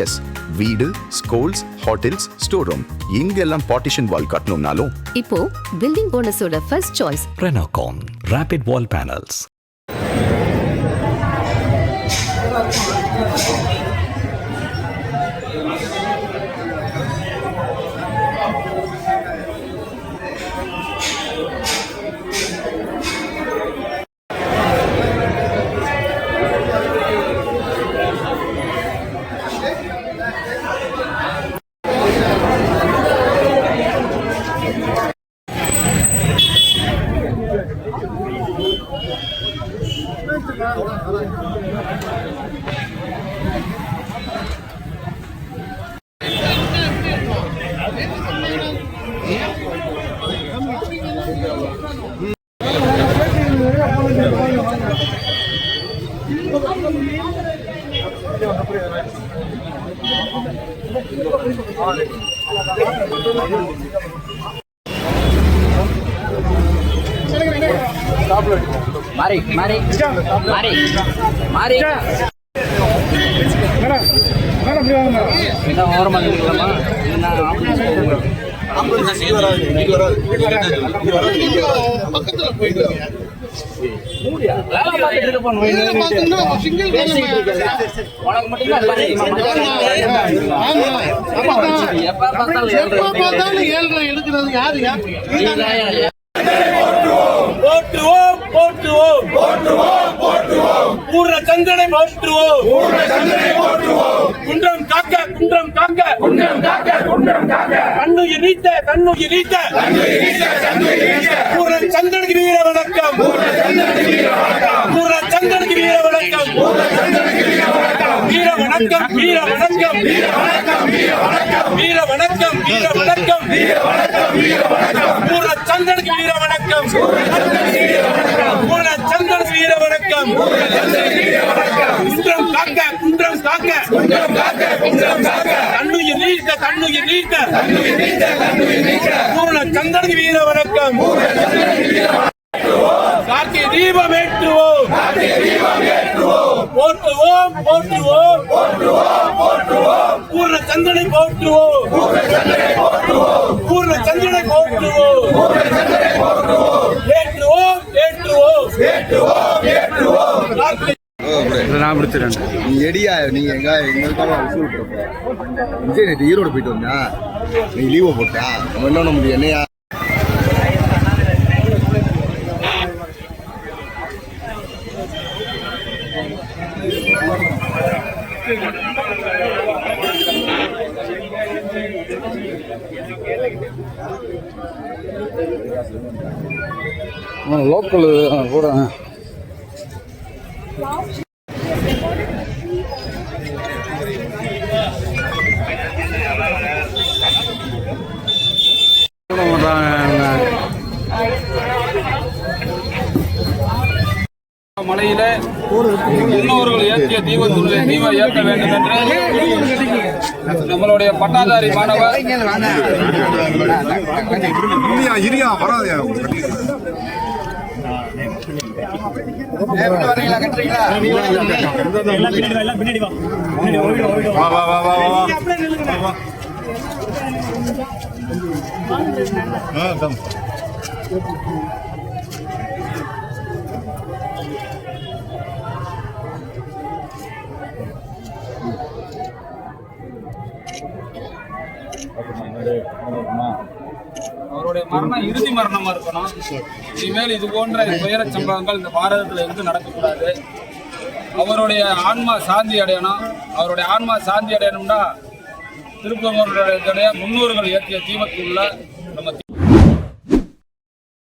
S, வீடு, schools, hotels, store room இங்கெல்லாம் partition wall கட்டணும்னாலும் இப்போ பில்டிங் போனஸோட first choice Renocon Rapid Wall Panels. Mari. Kita normal lama. பூர்ண சந்திரனை போற்றுவோம். குன்றம் காக்க கண்ணுயிர் நீத்த பூர்ண சந்திரனுக்கு வீர வணக்கம். பூர்ண சந்திரனுக்கு வீர வணக்கம். வீர வணக்கம். பூர்ண சந்திரனுக்கு வீர வணக்கம். பூர்ண சந்திரனுக்கு வீர வணக்கம். குன்றம் காக்க கண்ணுயிர் நீத்த பூர்ண சந்திரனுக்கு வீர வணக்கம். கார்த்திகை தீபம் ஏற்றுவோம். போற்றுவோம். பூர்ண சந்திரனை போற்றுவோம். ஏற்றுவோம். நான் முடிச்சிடறேன். நீ எடியா நீங்க எங்களுக்கு ஈரோடு போயிட்டு வந்தா நீ லீவை போட்டா நம்ம என்ன பண்ண முடியும்? என்னையா லோக்கல் கூட மலையில முன்னோர்கள் ஏற்றிய தீப ஏற்க வேண்டும் என்று நம்மளுடைய பட்டாதாரி மாணவர் அவருடைய மரணம் இறுதி மரணமா இருக்கணும். இனிமேல் இது போன்ற துயர சம்பவங்கள் இந்த பாரதத்தில் எங்கும் நடக்கக்கூடாது. அவருடைய ஆன்மா சாந்தி அடையணும். அவருடைய ஆன்மா சாந்தி அடையணும்னா திருப்பங்கூருடைய முன்னோர்கள் ஏற்றிய தீபத்துள்ள